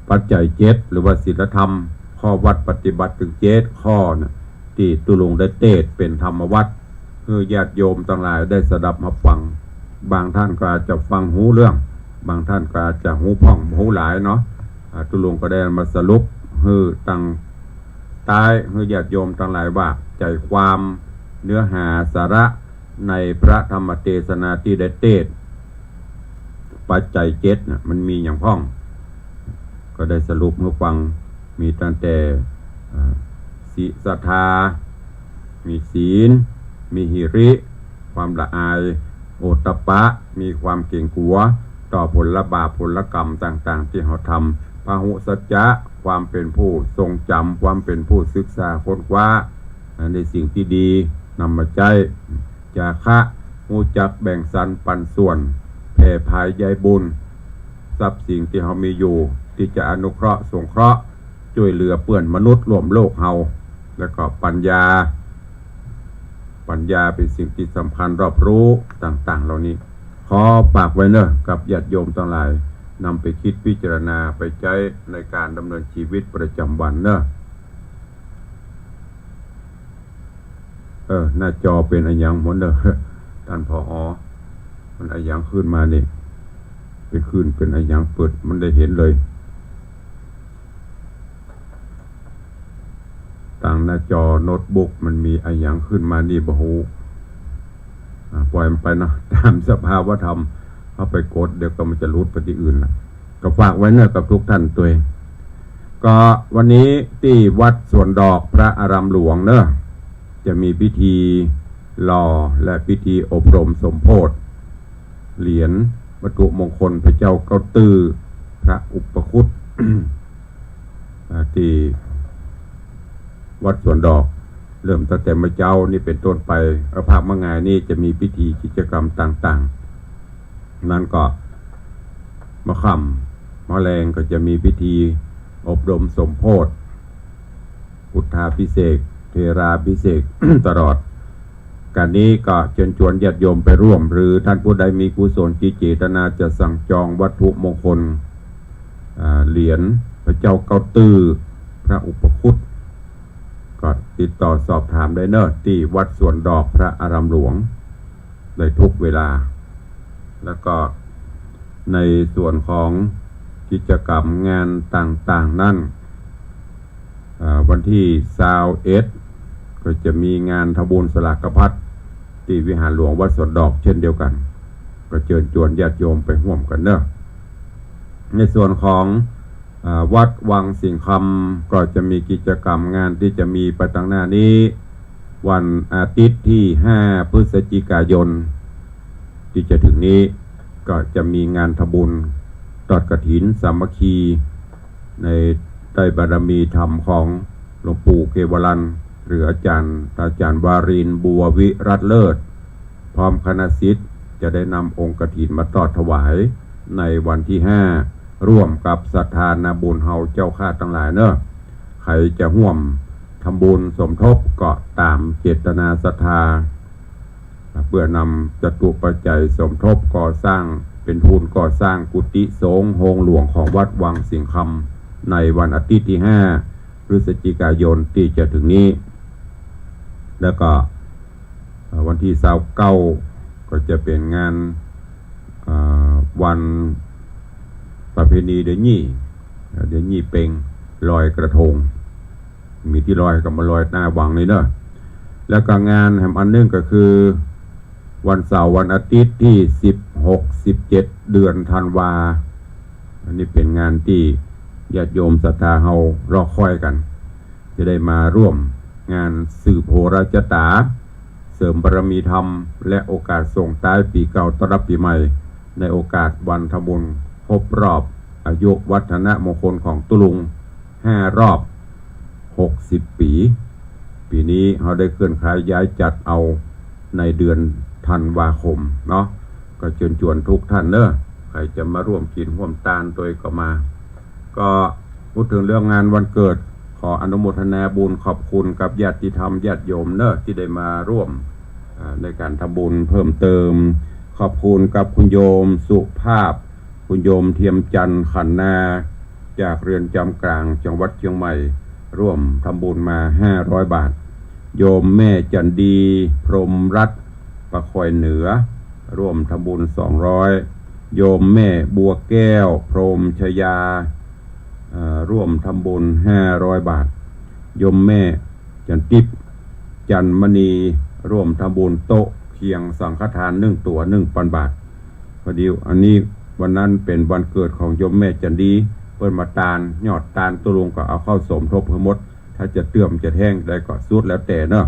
Speaker 1: ปัจจัย7หรือว่าศีลธรรมข้อวัดปฏิบัติถึง7ข้อนะที่ตุลุงได้เทศเป็นธรรมวัดเพื่อญาติโยมทั้งหลายได้สดับมาฟังบางท่านก็อาจจะฟังหูเรื่องบางท่านก็อาจจะหูพ่องหูหลายเนาะตุลุงก็ได้มาสรุปให้ตั้งใต้ให้ญาติโยมทั้งหลายว่าใจความเนื้อหาสาระในพระธรรมเทศนาที่ได้เทศปัจจัย7นะมันมีอย่างพ้องก็ได้สรุปให้ฟังมีตั้งแต่ศรัทธามีศีลมีหิริความละอายโอตตัปปะมีความเก่งกลัวต่อผลบาปผลกรรมต่างๆที่เราทำพหุสัจจะความเป็นผู้ทรงจำความเป็นผู้ศึกษาค้นคว้าในสิ่งที่ดีนำมาใช้จาคะรู้จักแบ่งสรรปันส่วนแผ่ภายใยบุญทรัพย์สิ่งที่เรามีอยู่ที่จะอนุเคราะห์สงเคราะห์ช่วยเหลือเพื่อนมนุษย์ร่วมโลกเฮาแล้วก็ปัญญาเป็นสิ่งที่สำคัญรอบรู้ต่างๆเหล่านี้ขอฝากไว้เนอะกับญาติโยมทั้งหลายนำไปคิดพิจารณาไปใช้ในการดำเนินชีวิตประจำวันเนอะหน้าจอเป็นอะไรอย่างหมดเนอะท่านผอ.มันอะไรอย่างขึ้นมานี่เป็นขึ้นเป็นอะไรอย่างเปิดมันได้เห็นเลยต่างหน้าจอโน้ตบุ๊กมันมีอะไรอย่างขึ้นมานี่บ่ฮู้ปล่อยมันไปเนาะตามสภาวะธรรมเอาไปกดเดี๋ยวก็มันจะรุดไปที่อื่นละก็ฝากไว้เนอะกับทุกท่านตัวเองก็วันนี้ที่วัดสวนดอกพระอารามหลวงเนอะจะมีพิธีหล่อและพิธีอบรมสมโภชเหรียญวัตถุมงคลพระเจ้าเก้าตื้อพระอุปคุต ที่วัดสวนดอกเริ่มตั้งแต่เมื่อเจ้านี่เป็นต้นไปภาคมะงายนี่จะมีพิธีกิจกรรมต่างๆนั้นก็มะค่ำมะแรงก็จะมีพิธีอบรมสมโภชพุทธาภิเษกเทราภิเษก ตลอดการนี้ก็เชิญชวนญาติโยมไปร่วมหรือท่านผู้ใดมีกุศลจิตเจตนาจะสั่งจองวัตถุมงคลเหรียญพระเจ้าเก้าตื้อพระอุปคุตก็ติดต่อสอบถามได้เนอะที่วัดสวนดอกพระอารามหลวงได้ทุกเวลาแล้วก็ในส่วนของ กิจกรรมงานต่างๆนั่นวันที่21ก็จะมีงานทำบุญสลากพัดที่วิหารหลวงวัดสวนดอกเช่นเดียวกันก็เชิญชวนญาติโยมไปร่วมกันเนอะในส่วนของวัดวังสิงห์คำก็จะมีกิจกรรมงานที่จะมีไปตั้งหน้านี้วันอาทิตย์ที่5 พฤศจิกายนที่จะถึงนี้ก็จะมีงานทำบุญทอดกฐินสามัคคีในใต้บารมีธรรมของหลวงปู่เกวรันหรืออาจารย์วารินทร์บัววิรัตเลิศพร้อมคณะศิษย์จะได้นำองค์กฐินมาทอดถวายในวันที่5ร่วมกับศรัทธานาบุญเฮาเจ้าข้าทั้งหลายเนอะใครจะร่วมทำบุญสมทบก็ตามเจตนาศรัทธาเพื่อนำจตุปัจจัยสมทบก่อสร้างเป็นทุนก่อสร้างกุฏิสงฆ์โฮงหลวงของวัดวังสิงห์คำในวันอาทิตย์ที่5 พฤศจิกายนที่จะถึงนี้แล้วก็วันที่29ก็จะเป็นงานวันประเพณีเดือนยี่เป่งลอยกระทงมีที่ลอยกับมาลอยหน้าวังเลยเนอะแล้วก็งานแห่งอันนึงก็คือวันเสาร์วันอาทิตย์ที่16-17 เดือนธันวาอันนี้เป็นงานที่ญาติโยมศรัทธาเฮารอคอยกันจะได้มาร่วมงานสืบโหราชตาเสริมบารมีธรรมและโอกาสส่งท้ายปีเก่าต้อนรับปีใหม่ในโอกาสวันทำบุญครบรอบอายุวัฒนมงคลของตุลุง5 รอบ60 ปีปีนี้เราได้เคลื่อนขายย้ายจัดเอาในเดือนธันวาคมเนาะก็เชิญชวนทุกท่านเนอะใครจะมาร่วมกินร่วมทานตัวก็มาก็พูดถึงเรื่องงานวันเกิดขออนุโมทนาบุญขอบคุณกับญาติธรรมญาติโยมเนอะที่ได้มาร่วมในการทำบุญเพิ่มเติมขอบคุณกับคุณโยมสุภาพคุณโยมเทียมจันทร์ขันนาจากเรือนจำกลางจังหวัดเชียงใหม่ร่วมทำบุญมา500 บาทโยมแม่จันดีพรหมรัตน์ประคอยเหนือร่วมทำบุญ200โยมแม่บัวแก้วพรหมชยาร่วมทำบุญ500 บาทโยมแม่จันติบจันมณีร่วมทำบุญโต๊ะเคียงสังฆทาน1 ตัว 1,000 บาทพอดีอันนี้วันนั้นเป็นวันเกิดของโยมแม่จันดีเปิ้นมาตาลยอดตาลตุลุงก็เอาเข้าสมทบทั้งหมดถ้าจะเติมจะแห้งได้ก็สุดแล้วแต่เนาะ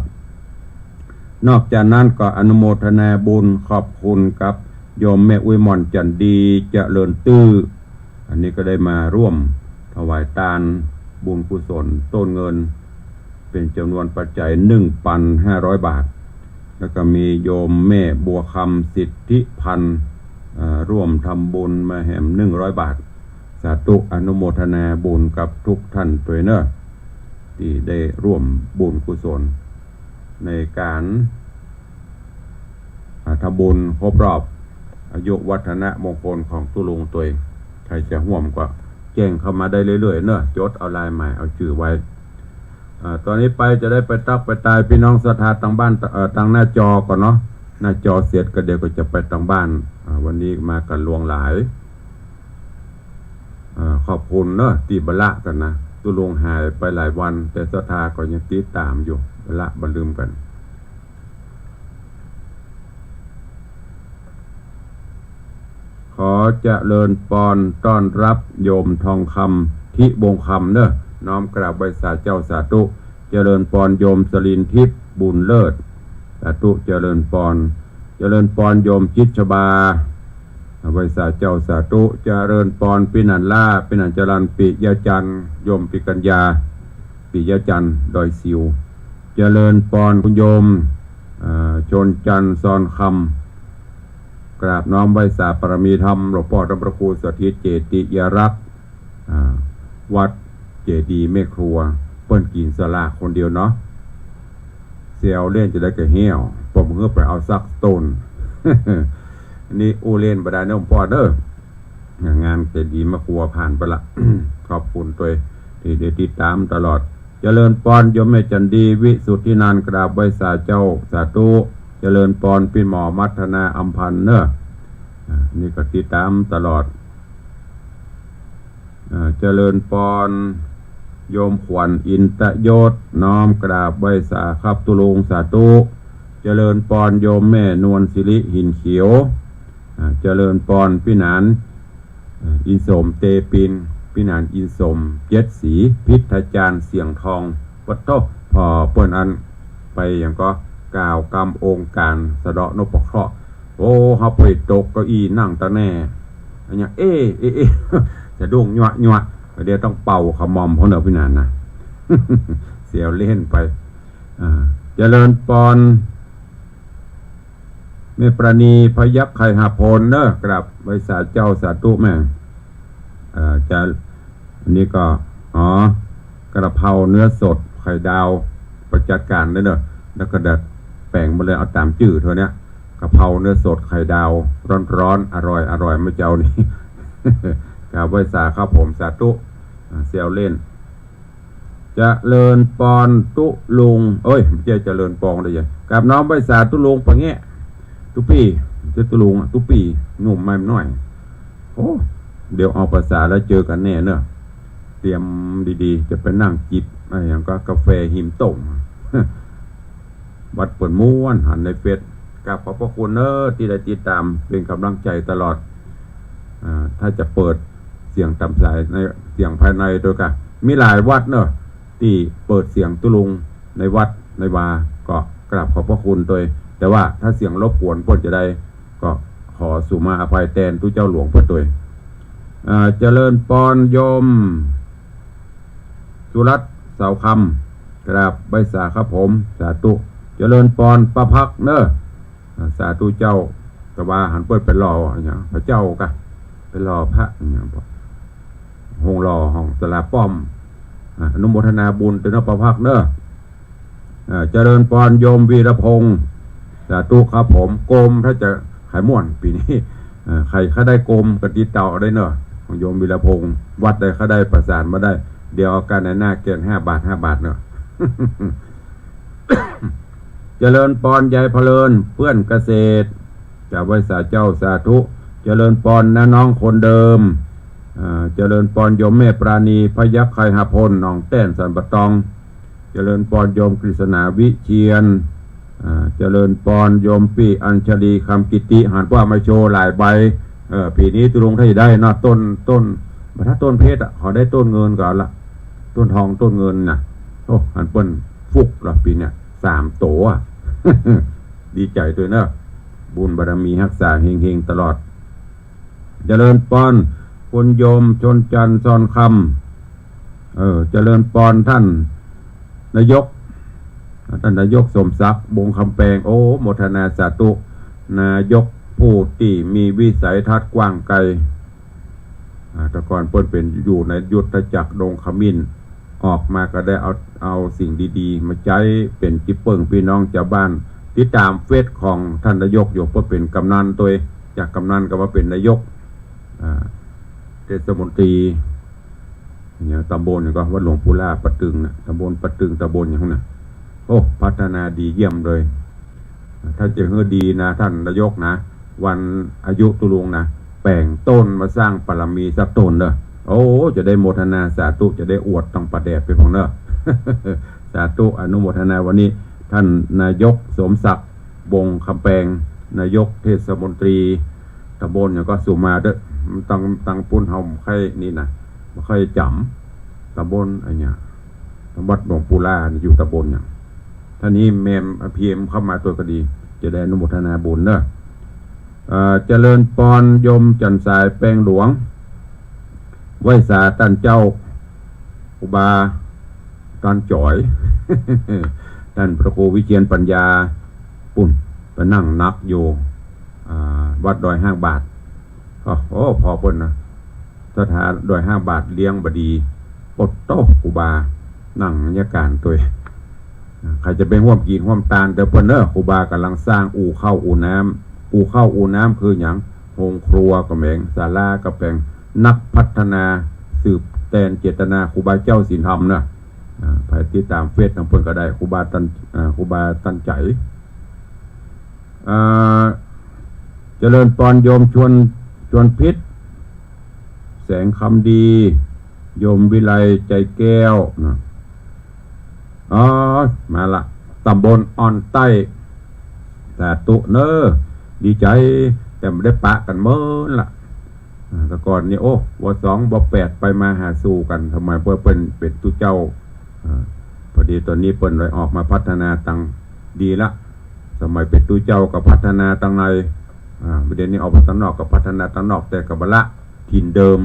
Speaker 1: นอกจากนั้นก็อนุโมทนาบุญขอบคุณกับโยมแม่อุ้ยม่อนจันดีเจริญตื้ออันนี้ก็ได้มาร่วมถวายทานบุญกุศลต้นเงินเป็นจำนวนปัจจัย 1,500 บาทแล้วก็มีโยมแม่บัวคำสิทธิพันธ์ร่วมทำบุญมาแหม100 บาทสาธุอนุโมทนาบุญกับทุกท่านตัวเนอะที่ได้ร่วมบุญกุศลในการทำบุญครบรอบอายุวัฒนมงคลของตุลุงตัวเองใครจะห่วมก็แจ้งเข้ามาได้เรื่อยๆเนอะจดเอาลายใหม่เอาชื่อไว้ตอนนี้ไปจะได้ไปตักไปตายพี่น้องศรัทธาทางบ้านทางหน้าจอก่อนเนาะหน้าจอเสร็จก็เดี๋ยวก็จะไปทางบ้านวันนี้มากันลวงหลายขอบคุณเนอะตีบละกันนะตุลุงหายไปหลายวันแต่ศรัทธาก็ยังติดตามอยู่ละบันลืมกันขอเจริญปอนต้อนรับโยมทองคำทิบงคำเนอะน้อมกราบไหว้สาเจ้าสาธุเจริญปอนโยมสลินทิพย์บุญเลิศสาธุเจริญปอนโยมจิตชบาไหว้สาเจ้าสาธุเจริญปอนปินันล่าปินันจรันปิยจันโยมปิกัญญาปิยจันดอยซิวเจริญปอนคุณโยมชนจันซอนคำกราบน้อมไหว้สาปรมีธรรมหลวงพ่อธรรมประคูสถิตเจติยรักษ์วัดเจดีแม่ครัวเปิ้นกินสลากคนเดียวเนาะเสียวเล่นจะได้กระเหี้ยวผมเพื่อไปเอาซักต้น นี่อูเล่นบดาเนมพ่อเด้องานเจดีแม่ครัวผ่านไปละ ขอบคุณตัวที่ได้ติดตามตลอดเจริญปอนโยมแม่จันดีวิสุทธินันท์กราบไหว้สาเจ้าสาธุเจริญปอนปิ่นหมอมัทนาอัมพันธ์เนอะนี่ก็ติดตามตลอด เจริญปอนโยมขวัญอินตยศน้อมกราบไหว้สาครับตุลุงสาธุเจริญปอนโยมแม่นวลศิริหินเขียวเจริญปอนพี่นานอินสมเตปินพี่นานอินสมเจ็ดสีพิทจารย์เสียงทองวัดโตพอเปิ้นอันไปอย่างก็กล่าวกรรมองค์การสะเดาะนพเคราะห์โอ้เฮาไปตกเก้าอี้นั่งตะแน่อันเนี้ยจะดุ้งยั่วเดี๋ยวต้องเป่าขมอมเพราะเนอะพี่นานนะ เสียวเล่นไปเจริญปอนเมประณีพยัคฆ์ไข่หาพลเนอะกราบไว้สาเจ้าสาธุแม่จะอันนี้ก็กระเพราเนื้อสดไข่ดาวประจัดการเนอะแล้วก็ดัดแป้งมาเลยเอาตามจื่อเท่านี้กระเพราเนื้อสดไข่ดาวร้อนอร่อยไม่เจ้านี่ กราบไว้สาครับผมสาธุเสียวเล่นจะเลินปอนตุลุงไม่ใช่จะเลินปองเลยกับน้องไว้สาตุลุงปะเงี้ยตุปีจะตุลุงตุปีหนุ่มไม่น้อยโอ้เดี๋ยวเอาภาษาแล้วเจอกันแน่เนอะเตรียมดีๆจะไปนั่งจิบอะไรอย่างก็กาแฟหิมต้ม วัดเปิดม้วนหันในเฟซกับขอบพระคุณเนอะที่ได้ติดตามเป็นกำลังใจตลอดถ้าจะเปิดเสียงตามสายในเสียงภายในด้วยกันมีหลายวัดเนอะที่เปิดเสียงตุลุงในวัดในวาก็กราบขอบพระคุณตัวแต่ว่าถ้าเสียงรบกวนพ้นจะได้ก็ขอสุมาอภัยแทนทุกเจ้าหลวงพ้นตัวเจริญปอนโยมสุรัตน์เสาคำกราบใบสาครับผมสาธุเจริญปอนประพักเนอะสาธุเจ้ากว่าหันเปิดเป็นรออย่างพระเจ้ากะเป็นรอพระอย่างห้องรอห้องสลาป้อมอนุโมทนาบุญเป็นประพักเนอะเจริญปอนโยมวีรพงศ์สาธุครับผมโกมถ้าจะขายม่วนปีนี้ใครเขาได้โกมกติเต่าได้เนอะของโยมวีรพงศ์วัดใดเขาได้ประสานมาได้เดี๋ยวเอาการในหน้าเกณฑ์5 บาทเนอะ เจริญปอนยายเพลินเพื่อนเกษตรจากไว้สาเจ้าสาธุเจริญปอนนะน้องคนเดิมเจริญปอนโยมแม่ปราณีพยัคฆ์ไข่หาพลน้องแต้นสันปะตองเจริญปอนโยมกฤษณาวิเชียนเจริญปอนโยมปีอัญชลีคำกิติหันว่ามาโชว์หลายใบปีนี้ตุลงไทยได้นะต้นถ้าต้นเพชรเขาได้ต้นเงินก่อนละต้นทองต้นเงินนะโอ้หันเปิ้นฟุกละปีเนี้ย3 โต ดีใจตัวเนอะบุญบารมีรักษาเฮงๆตลอดเจริญปอนคุณโยมชนจันทร์ซอนคำเจริญปอนท่านนายกสมศักดิ์บงคำแปลงโอ้โมทนาสาธุนายกผู้ที่มีวิสัยทัศน์กว้างไกลแต่ก่อนเปิ้นเป็นอยู่ในยุทธจักรดงขมิ้นออกมาก็ได้เอาสิ่งดีๆมาใช้เป็นจิเปิงพี่น้องชาวบ้านติดตามเฟซของท่านนายกอยู่เพื่อเป็นกำนันตัวจากกำนันก็มาเป็นนายกเทศมนตรีเนี่ยตำบลเนี่ยก็วัดหลวงปู่ล่าปะตึงนะตำบลปะตึงตำบลอย่างนั้นนะโอ้พัฒนาดีเยี่ยมเลยถ้าจะเฮือดีนะท่านนายกนะวันอายุตุลุงนะแป่งต้นมาสร้างปรมีสักต้นเนอะโอ้จะได้โมทนาสาธุจะได้อวดต้องประแดดไปของเนอะ สาธุอนุโมทนาวันนี้ท่านนายกสมศักดิ์บงคำแปลงนายกเทศมนตรีตำบลเนี่ยก็สุมาเด้อตังปุ่นเฮาใครนี่นะไม่ค่อยจำตำบลไอ้เนี่ยตำบลหลวงปู่ล่าอยู่ตำบลเนี่ยท่านี้เมมพีเอ็มเข้ามาตัวก็ดีจะได้อนุโมทนาบุญเนอะเจริญปอนยมจันสายแปลงหลวงไว้สาตันเจ้าอุบาตันจ่อย ท่านพระครูวิเชียรปัญญาปุ่นไปนั่งนับอยู่วัดดอย5 บาทโอ้พอปุ่นนะสถานดอย5 บาทเลี้ยงบดีปดโต๊ะอุบานั่งบรรยากาศตัวใครจะเป็นห่วมกินห่วมตาลแต่ปุ่นเนอะอุบากำลังสร้างอู่เข้าอู่น้ำคืออย่างโรงครัวกระแมงศาลากระแปงนักพัฒนาสืบแตนเจตนาครูบาเจ้าศีลธรรมนะไปติดตามเฟซทางเพิ่นก็ได้ครูบาตันใจเจริญปอนโยมชวนพิษแสงคำดี โยมวิไลใจแก้วนะอ๋อมาละตำบลอ่อนใต้แต่ตุเนอดีใจแต่ไม่ได้ปะกันเมื่อละแต่ก่อนนี่โอ้ว 2 ว 8ไปมาหาสู่กันทำไมเพื่อเป็นตุเจ้าพอดีตอนนี้เปิ้นเลยออกมาพัฒนาตังดีละสมัยเป็นตุเจ้ากับพัฒนาตังในประเด็นนี้ออกมาตังนอกกับพัฒนาตังนอกแต่กับบละถิ่นเดิม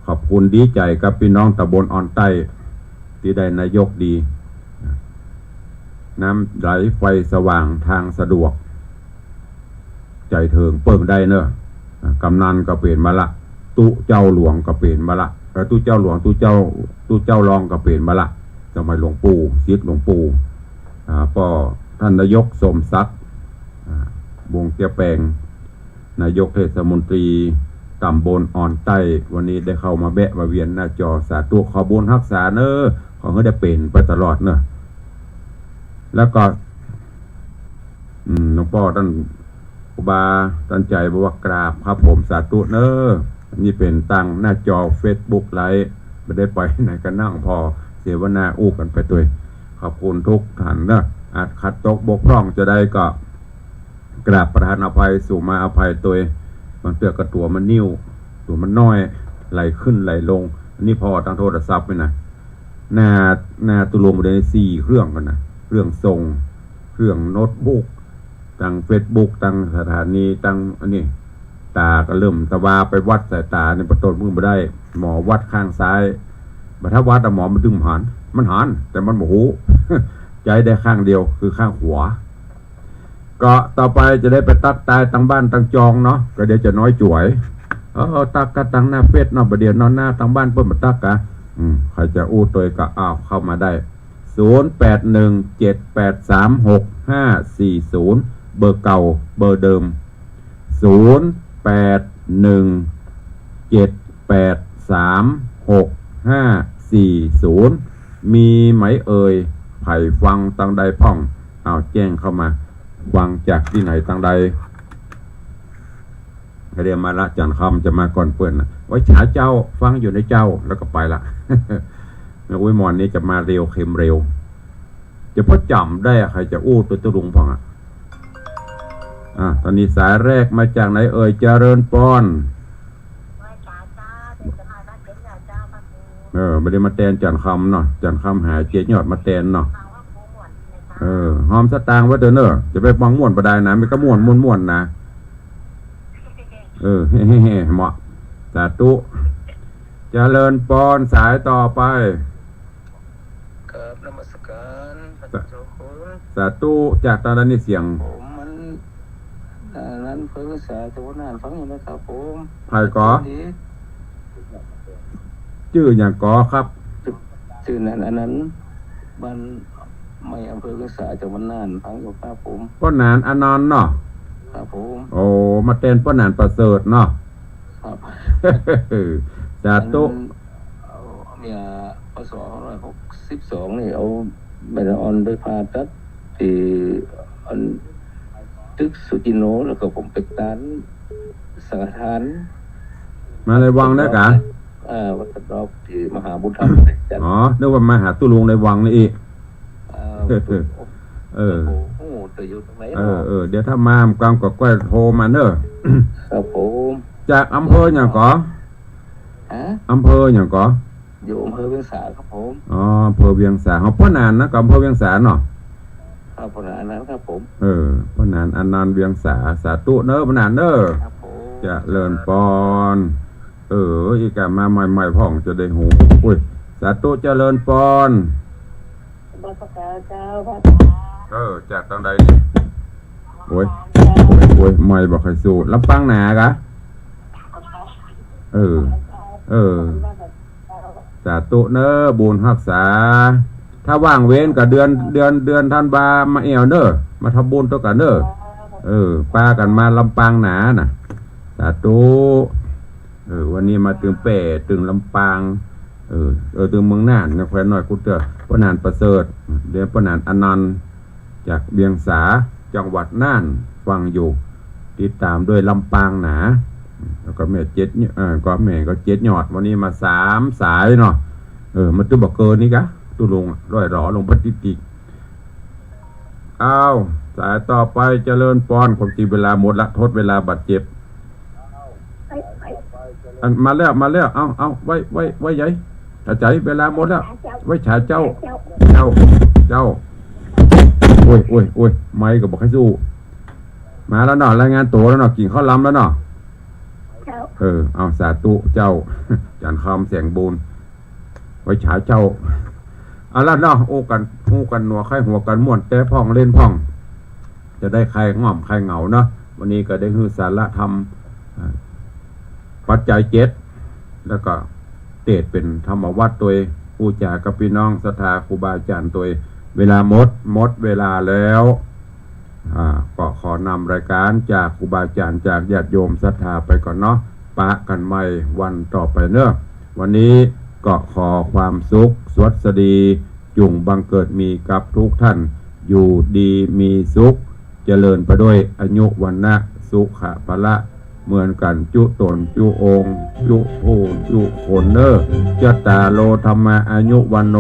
Speaker 1: ขอบคุณดีใจกับพี่น้องตำบลอ่อนใต้ที่ได้นายกดีน้ำไหลไฟสว่างทางสะดวกใจเถิงเปิ่งได้เนอะกำนันก็เปลี่ยนมาละตุเจ้าหลวงก็เปลี่ยนมาละตุเจ้าหลวงตุเจ้ารองก็เปลี่ยนมาละสมัยหลวงปู่ศิษย์หลวงปู่ก็ท่านนายกสมศักดิ์วงเตียแปลงนายกเทศมนตรีตำบลอ่อนใต้วันนี้ได้เข้ามาแบะมาเวียนหน้าจอสาธุขอบุญรักษาเนอะขอให้ได้เป็นไปตลอดเนอะแล้วก็หลวงพ่อท่านอุบาตั้งใจบอกว่ากราบครับผมสาธุเนอะนี่เป็นตั้งหน้าจอ Facebook ไลฟ์ไม่ได้ไปไหนกันนั่งพอเสวนาอู้กันไปตัวขอบคุณทุกท่านเนอะอาจขัดตกบกพร่องจะได้ก็กราบประทานอภัยสู่มาอภัยตัวบางเตือกระตัวมันนิ่วตัวมันน้อยไหลขึ้นไหลลงนี่พอตั้งโทรศัพท์ไปนะหน้าตุลงไปใน4 เครื่องกันนะเครื่องส่งเครื่องโน้ตบุ๊กตั้ง Facebook ตั้งสถานีตั้งอันนี้ตาก็เริ่มตะวาไปวัดสายตาในประตูมึงไม่ได้หมอวัดข้างซ้ายบัดถ้าวัดหมอมันดึงหันแต่มันโมโห ใจได้ข้างเดียวคือข้างขวาก็ต่อไปจะได้ไปตักตายตั้งบ้านตั้งจองเนาะก็เดี๋ยวจะน้อยจ่วยตักกะตั้งหน้าเฟซเนาะประเดี๋ยวนอนหน้าตั้งบ้านเพิ่มมาตักกะใครจะอู้ตัวก็เข้ามาได้0817836540เบอร์เก่าเบอร์เดิม0817836540มีไหมเอ่ยไผ่ฟังตังใดพ่องแจ้งเข้ามาฟังจากที่ไหนตังใดเรียนมาละจันคำจะมาก่อนเปิ่นไว้ฉาเจ้าฟังอยู่ในเจ้าแล้วก็ไปละ อุ้ยมอนนี้จะมาเร็วเข็มเร็วจะพอจำได้ใครจะอู้ตัวตุลุงพ่องตอนนี้สายแรกมาจากไหนเอ่ยเจริญปอนไม่ได้มาแตนจันคำเนาะจันคำหายเจี๊ยยอดมาแตนเนาะหอมสตางค์ไว้เด้อเนอะจะไปฟังม่วนประดายนะไม่ก็ม่วนนะเฮ่เหมาะสาธุเจริญปอนสายต่อไป
Speaker 2: ครับนมัสการพระเจ้าคุณ
Speaker 1: สาธุจากตอนนั้นนี่เสียง
Speaker 2: ผมมันนั้นเพิ่งสาธุนานฟังอยู่นะครับผม
Speaker 1: ไผ่ก่อชื่ออย่างก่อครับ
Speaker 2: ชื่อนั้นบ้านไม่อำเภอเกษาจังหวัดน่านฟังอยู่ครับผม
Speaker 1: ป้อนานอนนท์เนาะ
Speaker 2: ครับผม
Speaker 1: โอ้มาเต้นป้อนานประเสริฐเนาะ
Speaker 2: ครับ
Speaker 1: สาธุ
Speaker 2: เมียพศ2562นี่เอาใบละออนไปผ่าตัดที่อันตึกสุจิโนแล้วก็ผมไปตันสังฆทาน
Speaker 1: มาในวังได้กะ
Speaker 2: วัดรอบที่มหาบุญธรรม
Speaker 1: นึกว่ามาหาตุลุงในวังนี่อีก
Speaker 2: แต่อยู่ตรงไหน
Speaker 1: เดี๋ยวถ้ามากลางก็ก้อยโทรมาเนอะ
Speaker 2: ครับผม
Speaker 1: จากอำเภออย่างก่ออำเภออย่างก่อ
Speaker 2: อยู่อำเภอเวียงสาครับผม
Speaker 1: อำเภอเวียงสาเขาพ่อนานนะกับอำเภอเวียงสาเนาะ
Speaker 2: ครับพ่อนานนั้นครับผม
Speaker 1: พ่อนานอนันต์เวียงสาสาธุเนอะพ่อนานเนอะจะเลินปอนอีกมาใหม่พ่องจะได้หูอุ้ยสาธุจะเลินปอน
Speaker 2: บัพกาเจ้าพระ
Speaker 1: จากตรงใดนี่โอ้ยไม่บอกใครสู้ลำปังหนากะสาธุเนอะบุญรักษาถ้าว่างเว้นกับเดือนธันวามาเอวเนอะมาทำบุญตัวกันเนอะป้ากันมาลำปางหนาน่ะสาธุวันนี้มาถึงถึงลำปางถึงเมืองน่านนะแคว้นหน่อยกูเจอป้านานประเสริฐเรียนป้านานอนันต์จากเบียงสาจังหวัดน่านฟังอยู่ติดตามด้วยลำปางหนา แล้วก็แม่7เนี่ยก็แม่ก็7ยอดวันนี้มา3สายเนาะมันตัวบ่เกินนี่กะตัวลงร้อยหรอลงปฏิติอ้าวสายต่อไปเจริญปอนความจริงเวลาหมดละทดเวลาบาดเจ็บมาแล้วเอาไว้ใหญ่ถ้าใจเวลาหมดแล้วไว้ฉาเจ้าโอ้ยไม่ก็บอกให้สู้มาแล้วเนาะรายงานตัวแล้วเนาะกินข้าวล้ำแล้วเนาะเอาสาธุเจ้าจันคำแสงบูนไว้ฉาเจ้าเอาละเนาะโอ้กันหนัวไข่หัวกันม่วนแต่พ่องเล่นพ่องจะได้ใครง่อมใครเหงาเนาะวันนี้ก็ได้ฮือสาระธรรมปัจจัย7แล้วก็เตดเป็นธรรมวัดตัวผู้จากับพี่น้องศรัทธาครูบาอาจารย์ตัวเวลาหมดเวลาแล้วก็ขอนำรายการจากครูบาอาจารย์จากญาติโยมศรัทธาไปก่อนเนาะปะกันใหม่วันต่อไปเนอะวันนี้ก็ขอความสุขสวัสดีจุงบังเกิดมีกับทุกท่านอยู่ดีมีสุขเจริญไปด้วยอายุวันนะสุขะพละเหมือนกันจุตนจุองค์จุโอจุโคนเนอร์จตาโลธรรมะอายุวันโน